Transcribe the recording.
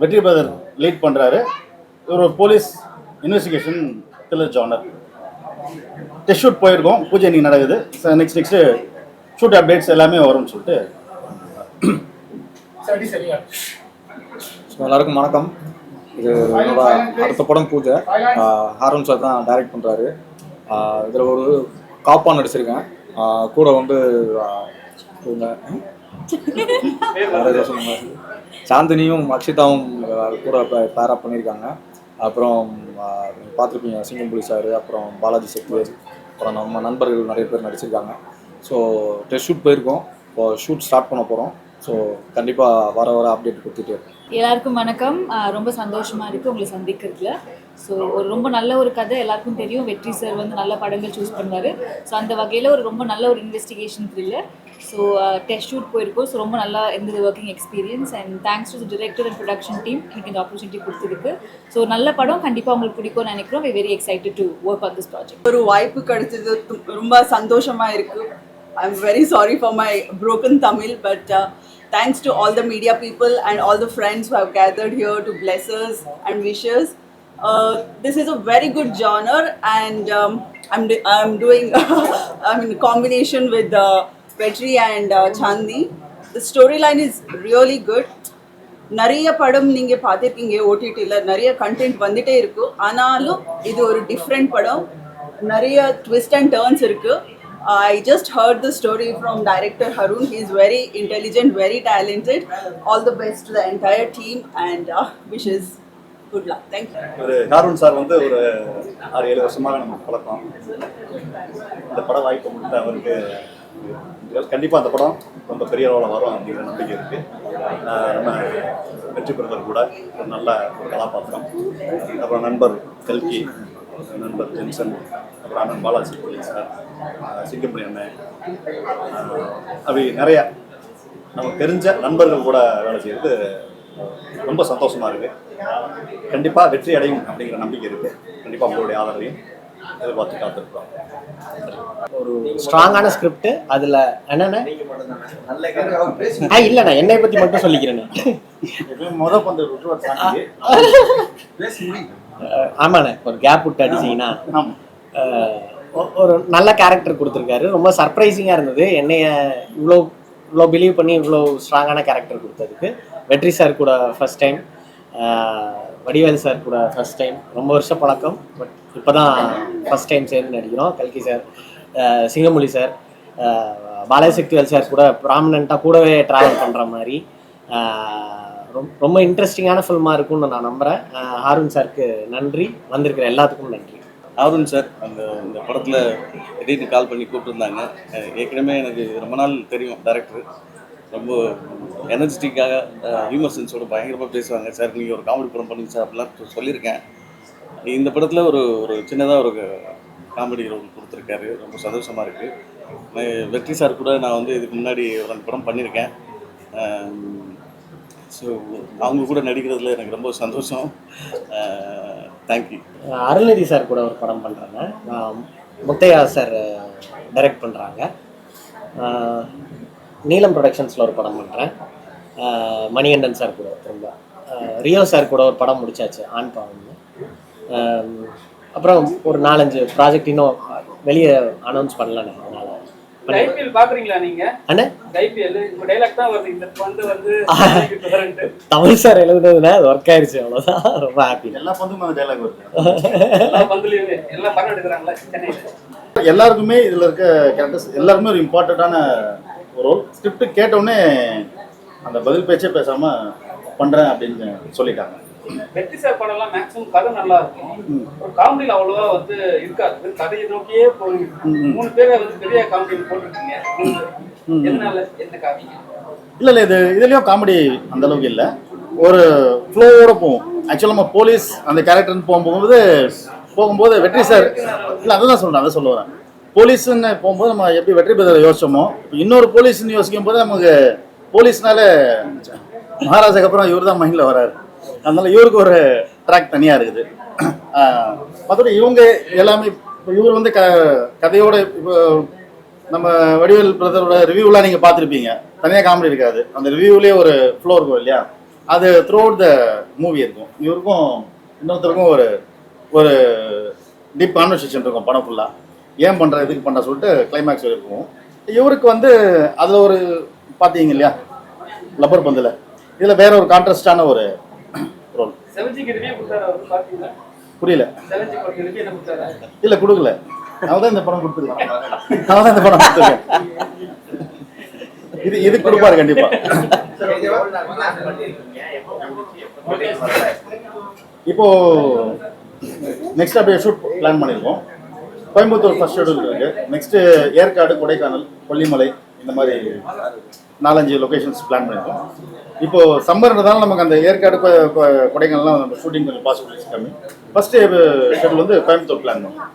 வெற்றி brother lead பண்ணுறாரு. ஒரு police investigation thriller genre. Test shoot போயிருக்கோம், பூஜை இன்னைக்கு நடக்குது. நெக்ஸ்ட்டு ஷூட் அப்டேட்ஸ் எல்லாமே வரும்னு சொல்லிட்டு. எல்லாருக்கும் வணக்கம். இது என்னோட அடுத்த படம் பூஜை. ஹாரூன் சார் தான் டைரக்ட் பண்ணுறாரு. இதில் ஒரு காப்பாக நடிச்சிருக்கேன். கூட வந்து சாந்தினியும் அக்ஷிதாவும் கூட பேரப் பண்ணியிருக்காங்க. அப்புறம் பார்த்துருப்பீங்க சிங்கம்புலி சார், அப்புறம் பாலாஜி சக்திவேல், அப்புறம் நம்ம நண்பர்கள் நிறைய பேர் நடிச்சிருக்காங்க. ஸோ டெஸ்ட் ஷூட் போயிருக்கோம், இப்போ ஷூட் ஸ்டார்ட் பண்ண போகிறோம். ஸோ கண்டிப்பாக வர அப்டேட் கொடுத்துட்டே இருக்கோம். எல்லாருக்கும் வணக்கம். ரொம்ப சந்தோஷமாக இருக்குது உங்களை சந்திக்கிறதுல. ஸோ ஒரு ரொம்ப நல்ல ஒரு கதை, எல்லாருக்கும் தெரியும் வெற்றி சார் வந்து நல்ல படங்கள் சூஸ் பண்ணுவார். ஸோ அந்த வகையில் ரொம்ப நல்ல ஒரு investigation thriller. So test shoot போயிருக்கோம். ஸோ ரொம்ப நல்லா இருந்தது working experience. And thanks to the director and production team எனக்கு இந்த ஆப்பர்ச்சுனிட்டி கொடுத்துருக்கு. ஸோ நல்ல படம் கண்டிப்பாக உங்களுக்கு பிடிக்கும்னு நினைக்கிறோம். Very excited to work on this project. ஒரு வாய்ப்பு கிடைச்சது ரொம்ப சந்தோஷமாக இருக்குது. I'm very sorry for my broken Tamil, but thanks to all the media people and all the friends who have gathered here to bless us and wish us. This is a very good genre, and I'm doing in combination with Vetri and Chandi. The storyline is really good. நிறைய படம் நீங்கள் பார்த்துருக்கீங்க, ஓடிடியில் நிறைய content வந்துட்டே இருக்கும். ஆனாலும் இது ஒரு டிஃப்ரெண்ட் படம், நிறைய ட்விஸ்ட் அண்ட் டர்ன்ஸ் இருக்குது. I just heard the story from director Haroon. He is very intelligent, very talented. All the best to the entire team and wishes good luck. Thank you. Haroon sir வந்து ஒரு 6-7 வருஷமாக நம்ம பழக்கம். இந்த படம் வாய்ப்பு கொடுத்த அவருக்கு கண்டிப்பாக அந்த படம் ரொம்ப பெரிய அளவில் வரும் அப்படிங்கிற நம்பிக்கை இருக்குது. நம்ம வெற்றி பிரதர் கூட ஒரு நல்ல கதாபாத்திரம். அப்புறம் நண்பர் கல்கி, நண்பர் ஜென்சன், அப்புறம் அண்ணன் பாலாஜி சார், சிங்கம்புலி அண்ணன், அப்படி நிறைய நமக்கு தெரிஞ்ச நண்பர்கள் கூட வேலை செய்கிறது ரொம்ப சந்தோஷமாக இருக்குது. கண்டிப்பாக வெற்றி அடையும் அப்படிங்கிற நம்பிக்கை இருக்குது. கண்டிப்பாக உங்களுடைய ஆதரவையும் எதிர்பார்த்து காத்திருக்கிறோம். ஒரு ஸ்ட்ராங்கான ஸ்கிரிப்ட். அதில் என்னென்ன இல்லைண்ணா என்னை பற்றி மட்டும் சொல்லிக்கிறேன். ஆமாண்ணே, ஒரு கேப் விட்டு அடிச்சிங்கன்னா ஒரு நல்ல கேரக்டர் கொடுத்துருக்காரு. ரொம்ப சர்ப்ரைசிங்காக இருந்தது. என்னைய இவ்வளோ பிலீவ் பண்ணி இவ்வளோ ஸ்ட்ராங்கான கேரக்டர் கொடுத்ததுக்கு. வெற்றி சார் கூட ஃபஸ்ட் டைம், வடிவேல் சார் கூட ஃபஸ்ட் டைம். ரொம்ப வருஷம் பழக்கம், பட் இப்போ தான் ஃபஸ்ட் டைம் சேர்ந்து நடிக்கிறோம். கல்கி sir, சிங்கமொழி sir, Balaji Sakthivel sir கூட ப்ராமினெண்ட்டாக கூடவே ட்ராவல் பண்ணுற மாதிரி ரொம்ப இன்ட்ரெஸ்டிங்கான ஃபில்மாக இருக்கும்னு நான் நம்புகிறேன். ஹாரூன் சாருக்கு நன்றி, வந்திருக்கிற எல்லாத்துக்கும் நன்றி. ஹாரூன் சார் இந்த படத்தில் திடீர்னு கால் பண்ணி கூப்பிட்டுருந்தாங்க. ஏற்கனவே எனக்கு ரொம்ப நாள் தெரியும் டைரக்டர். ரொம்ப எனர்ஜெட்டிக்காக ஹியூமர் சென்ஸோடு பயங்கரமாக பேசுவாங்க. சார் நீங்கள் ஒரு காமெடி படம் பண்ணுங்க சார் அப்படிலாம் சொல்லியிருக்கேன். இந்த படத்தில் ஒரு சின்னதாக ஒரு காமெடி ரோல் கொடுத்துருக்காரு. ரொம்ப சந்தோஷமாக இருக்குது. வெற்றி சார் கூட நான் வந்து இதுக்கு முன்னாடி 2 படம் பண்ணியிருக்கேன். ஸோ அவங்க கூட நடிக்கிறதுல எனக்கு ரொம்ப சந்தோஷம். தேங்க்யூ. அருள்நிதி சார் கூட ஒரு படம் பண்ணுறாங்க. முத்தையா சார் டைரக்ட் பண்ணுறாங்க. நீலம் ப்ரொடக்ஷன்ஸில் ஒரு படம் பண்ணுறேன். மணிகண்டன் சார் கூட திரும்ப. ரியோ சார் கூட ஒரு படம் முடிச்சாச்சு, ஆண் பாவம்னு. அப்புறம் ஒரு 4-5 ப்ராஜெக்ட் இன்னும் வெளியே அனௌன்ஸ் பண்ணலண்ணே. அதனால் ஐபிஎல் பாக்குறீங்களா நீங்க? அண்ணே ஐபிஎல் இந்த டைலாக் தான் வருது. இந்த வந்து தமிழ் சார் எழுதுனதுனா அது ஒர்க் ஆயிருச்சு, அவ்வளவுதான். ரொம்ப ஹாப்பி. எல்லா பந்தும் அந்த டைலாக் வருது. எல்லா பந்துலயுமே எல்லா படம் எடுக்கறாங்களா சென்னையில? எல்லாருக்குமே இதுல இருக்க கேரக்டர்ஸ் எல்லாருமே ஒரு இம்பார்ட்டன்டான ஒரு ரோல். ஸ்கிரிப்ட் கேட்டோடனே அந்த பதில் பேச்சே பேசாம பண்றேன் அப்படின்னு சொல்லிட்டாங்க. வெற்றி சார் படம்லாம் மேக்ஸிமம் கதை நல்லா இருக்கும். ஒரு காமெடியில் அவ்வளோவா வந்து இருக்காது, கதையை நோக்கியே போய் 3 பேரை வந்து பெரிய காமெடியில் போட்டுருக்கீங்க. எதனால, என்ன காமெடி? இல்லை இதுலேயும் காமெடி அந்த அளவுக்கு இல்லை, ஒரு ஃப்ளோவோட போகும். ஆக்சுவலாக நம்ம போலீஸ் அந்த கேரக்டர்னு போகும்போது வெற்றி சார் இல்லை அதை தான் சொல்கிறேன், அதை சொல்ல வரேன். போலீஸ்ன்னு போகும்போது நம்ம எப்படி வெற்றி பெற யோசிச்சோமோ, இப்போ இன்னொரு போலீஸ்ன்னு யோசிக்கும் போது நமக்கு போலீஸ்னால மகாராஜாக்கு அப்புறம் இவர் தான் மைண்டில் வராரு. அதனால இவருக்கு ஒரு ட்ராக் தனியாக இருக்குது. மற்றபடி இவங்க எல்லாமே இப்போ இவர் வந்து கதையோட இப்போ நம்ம வடிவேல் பிரதரோட ரிவ்யூலாம் நீங்கள் பார்த்துருப்பீங்க. தனியாக காமெடி இருக்காது, அந்த ரிவ்யூலேயே ஒரு ஃப்ளோ இருக்கும் இல்லையா? அது த்ரூ அவுட் த மூவி இருக்கும். இவருக்கும் இன்னொருத்தருக்கும் ஒரு ஒரு டீப் கான்வர்சேஷன் இருக்கும் படம் ஃபுல்லாக. ஏன் பண்ணுற எதுக்கு பண்ணுற சொல்லிட்டு கிளைமேக்ஸ் இருக்கும். இவருக்கு வந்து அதில் ஒரு பார்த்தீங்க இல்லையா லப்பர் பந்தில், இதில் வேற ஒரு கான்ட்ராஸ்டான ஒரு ரோல். செவஞ்சிக்கு ரிவ்யூ கொடுத்தாரு அவர் பாத்தீங்களா? புரியல. செவஞ்சி படத்துக்கு ரிவ்யூ என்ன கொடுத்தாரு? இல்லை கொடுக்கல. நான் தான் இந்த படம் கொடுத்துருக்கேன். நான் தான் இந்த படம் கொடுத்துருக்கேன். இது கொடுப்பாரு கண்டிப்பா. இப்போ நெக்ஸ்ட் அப்படியே ஷூட் பிளான் பண்ணியிருக்கோம். கோயம்புத்தூர் ஃபர்ஸ்ட் ஷெட்யூல் இருக்கு. நெக்ஸ்ட் ஏற்காடு, கொடைக்கானல், கொல்லிமலை இந்த மாதிரி 4-5 லொகேஷன்ஸ் பிளான் பண்ணியிருக்கோம். இப்போ சம்மர்ன்றதால நமக்கு அந்த ஏற்காடு கொடைக்கானல்லாம் நம்ம ஷூட்டிங் கொஞ்சம் பாசிபிலிட்டிஸ் கம்மி. ஃபர்ஸ்ட் ஷெட்யூல் வந்து கோயம்புத்தூர் பிளான் பண்ணோம்.